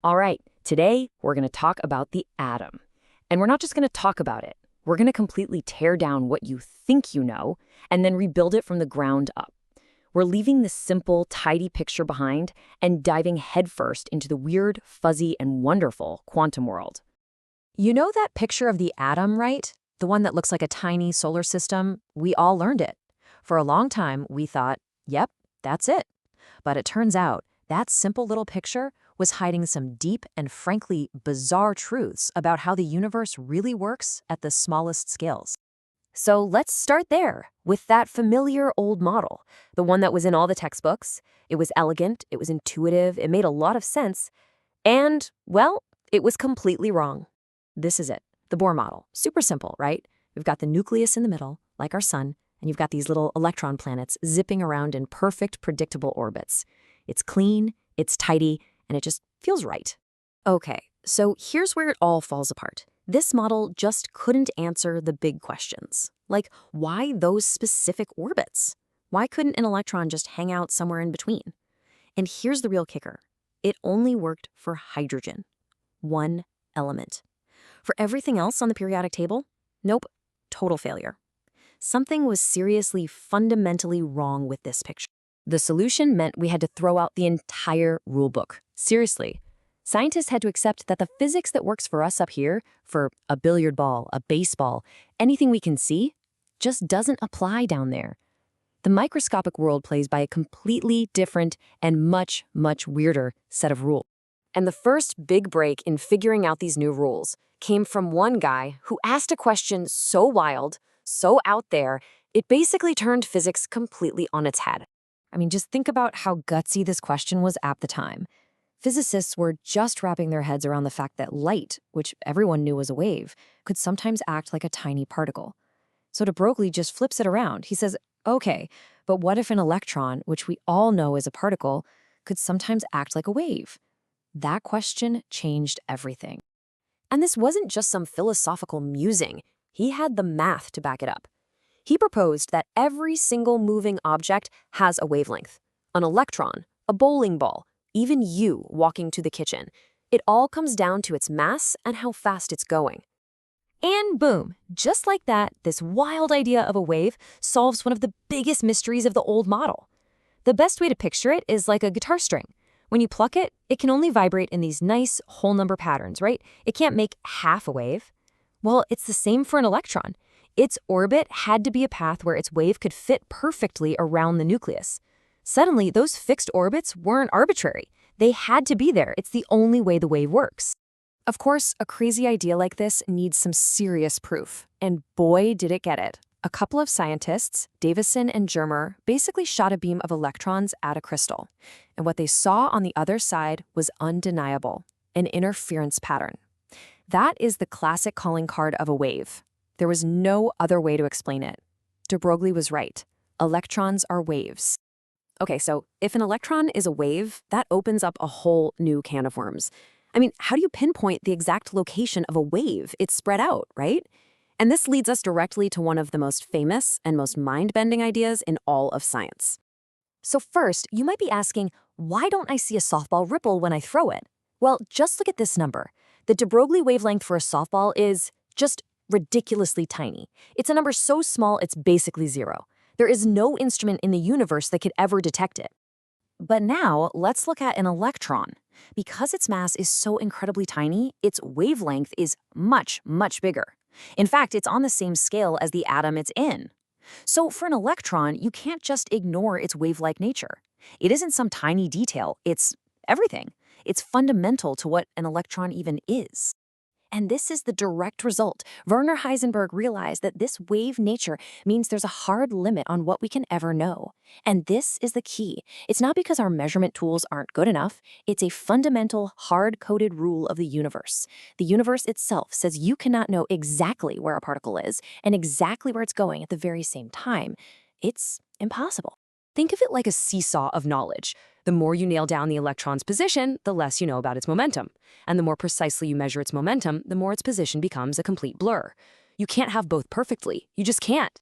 All right, today we're going to talk about the atom. And we're not just going to talk about it. We're going to completely tear down what you think you know and then rebuild it from the ground up. We're leaving the simple, tidy picture behind and diving headfirst into the weird, fuzzy, and wonderful quantum world. You know that picture of the atom, right? The one that looks like a tiny solar system? We all learned it. For a long time, we thought, yep, that's it. But it turns out that simple little picture was hiding some deep and frankly bizarre truths about how the universe really works at the smallest scales. So let's start there, with that familiar old model, the one that was in all the textbooks. It was elegant, it was intuitive, it made a lot of sense, and, well, it was completely wrong. This is it, the Bohr model. Super simple, right? We've got the nucleus in the middle, like our sun, and you've got these little electron planets zipping around in perfect, predictable orbits. It's clean, it's tidy, and it just feels right. Okay, so here's where it all falls apart. This model just couldn't answer the big questions. Like, why those specific orbits? Why couldn't an electron just hang out somewhere in between? And here's the real kicker. It only worked for hydrogen. One element. For everything else on the periodic table, nope, total failure. Something was seriously, fundamentally wrong with this picture. The solution meant we had to throw out the entire rulebook. Seriously. Scientists had to accept that the physics that works for us up here, for a billiard ball, a baseball, anything we can see, just doesn't apply down there. The microscopic world plays by a completely different and much, much weirder set of rules. And the first big break in figuring out these new rules came from one guy who asked a question so wild, so out there, it basically turned physics completely on its head. I mean, just think about how gutsy this question was at the time. Physicists were just wrapping their heads around the fact that light, which everyone knew was a wave, could sometimes act like a tiny particle. So de Broglie just flips it around. He says, okay, but what if an electron, which we all know is a particle, could sometimes act like a wave? That question changed everything. And this wasn't just some philosophical musing. He had the math to back it up. He proposed that every single moving object has a wavelength. An electron, a bowling ball, even you walking to the kitchen. It all comes down to its mass and how fast it's going. And boom, just like that, this wild idea of a wave solves one of the biggest mysteries of the old model. The best way to picture it is like a guitar string. When you pluck it, it can only vibrate in these nice whole number patterns, right? It can't make half a wave. Well, it's the same for an electron. Its orbit had to be a path where its wave could fit perfectly around the nucleus. Suddenly, those fixed orbits weren't arbitrary. They had to be there. It's the only way the wave works. Of course, a crazy idea like this needs some serious proof. And boy, did it get it. A couple of scientists, Davison and Germer, basically shot a beam of electrons at a crystal. And what they saw on the other side was undeniable, an interference pattern. That is the classic calling card of a wave. There was no other way to explain it. De Broglie was right. Electrons are waves. Okay, so if an electron is a wave, that opens up a whole new can of worms. I mean, how do you pinpoint the exact location of a wave? It's spread out, right? And this leads us directly to one of the most famous and most mind-bending ideas in all of science. So first, you might be asking, why don't I see a softball ripple when I throw it? Well, just look at this number. The de Broglie wavelength for a softball is just ridiculously tiny. It's a number so small it's basically zero. There is no instrument in the universe that could ever detect it. But now, let's look at an electron. Because its mass is so incredibly tiny, its wavelength is much, much bigger. In fact, it's on the same scale as the atom it's in. So for an electron, you can't just ignore its wave-like nature. It isn't some tiny detail, it's everything. It's fundamental to what an electron even is. And this is the direct result. Werner Heisenberg realized that this wave nature means there's a hard limit on what we can ever know. And this is the key. It's not because our measurement tools aren't good enough. It's a fundamental, hard-coded rule of the universe. The universe itself says you cannot know exactly where a particle is and exactly where it's going at the very same time. It's impossible. Think of it like a seesaw of knowledge. The more you nail down the electron's position, the less you know about its momentum. And the more precisely you measure its momentum, the more its position becomes a complete blur. You can't have both perfectly. You just can't.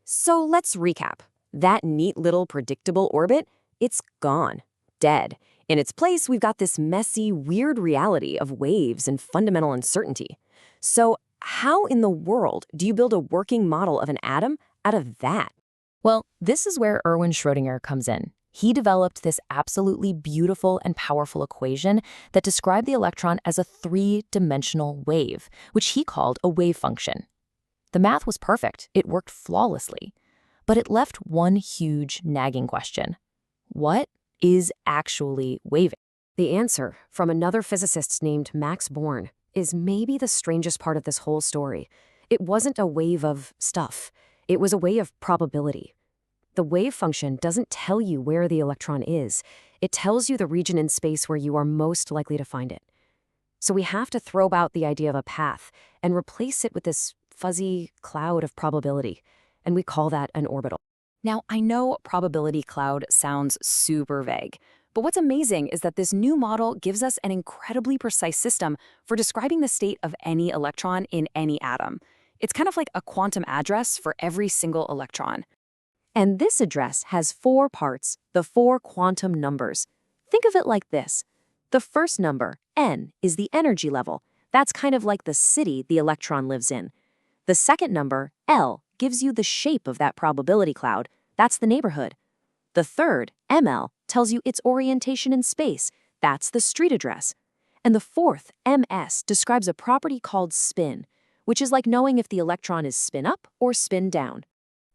So let's recap. That neat little predictable orbit, it's gone. Dead. In its place, we've got this messy, weird reality of waves and fundamental uncertainty. So, how in the world do you build a working model of an atom out of that? Well, this is where Erwin Schrödinger comes in. He developed this absolutely beautiful and powerful equation that described the electron as a three-dimensional wave, which he called a wave function. The math was perfect. It worked flawlessly. But it left one huge nagging question. What is actually waving? The answer, from another physicist named Max Born, is maybe the strangest part of this whole story. It wasn't a wave of stuff. It was a wave of probability. The wave function doesn't tell you where the electron is. It tells you the region in space where you are most likely to find it. So we have to throw out the idea of a path and replace it with this fuzzy cloud of probability, and we call that an orbital. Now, I know probability cloud sounds super vague, but what's amazing is that this new model gives us an incredibly precise system for describing the state of any electron in any atom. It's kind of like a quantum address for every single electron. And this address has 4 parts, the 4 quantum numbers. Think of it like this. The first number, n, is the energy level. That's kind of like the city the electron lives in. The second number, L, gives you the shape of that probability cloud. That's the neighborhood. The third, ML, tells you its orientation in space. That's the street address. And the fourth, MS, describes a property called spin, which is like knowing if the electron is spin up or spin down.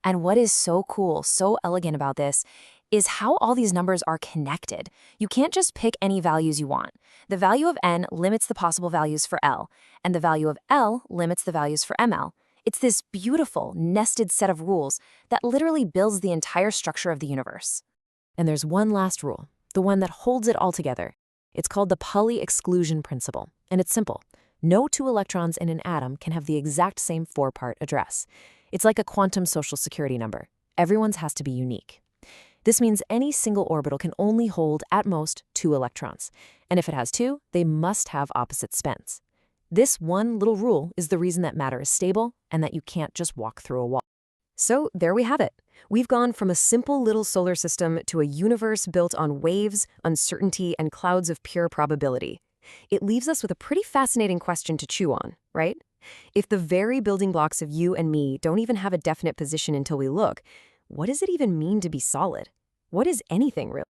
And what is so cool, so elegant about this, is how all these numbers are connected. You can't just pick any values you want. The value of n limits the possible values for L, and the value of L limits the values for ML. It's this beautiful, nested set of rules that literally builds the entire structure of the universe. And there's one last rule, the one that holds it all together. It's called the Pauli exclusion principle, and it's simple. No 2 electrons in an atom can have the exact same 4-part address. It's like a quantum social security number. Everyone's has to be unique. This means any single orbital can only hold, at most, 2 electrons. And if it has 2, they must have opposite spins. This one little rule is the reason that matter is stable and that you can't just walk through a wall. So there we have it. We've gone from a simple little solar system to a universe built on waves, uncertainty, and clouds of pure probability. It leaves us with a pretty fascinating question to chew on, right? If the very building blocks of you and me don't even have a definite position until we look, what does it even mean to be solid? What is anything really?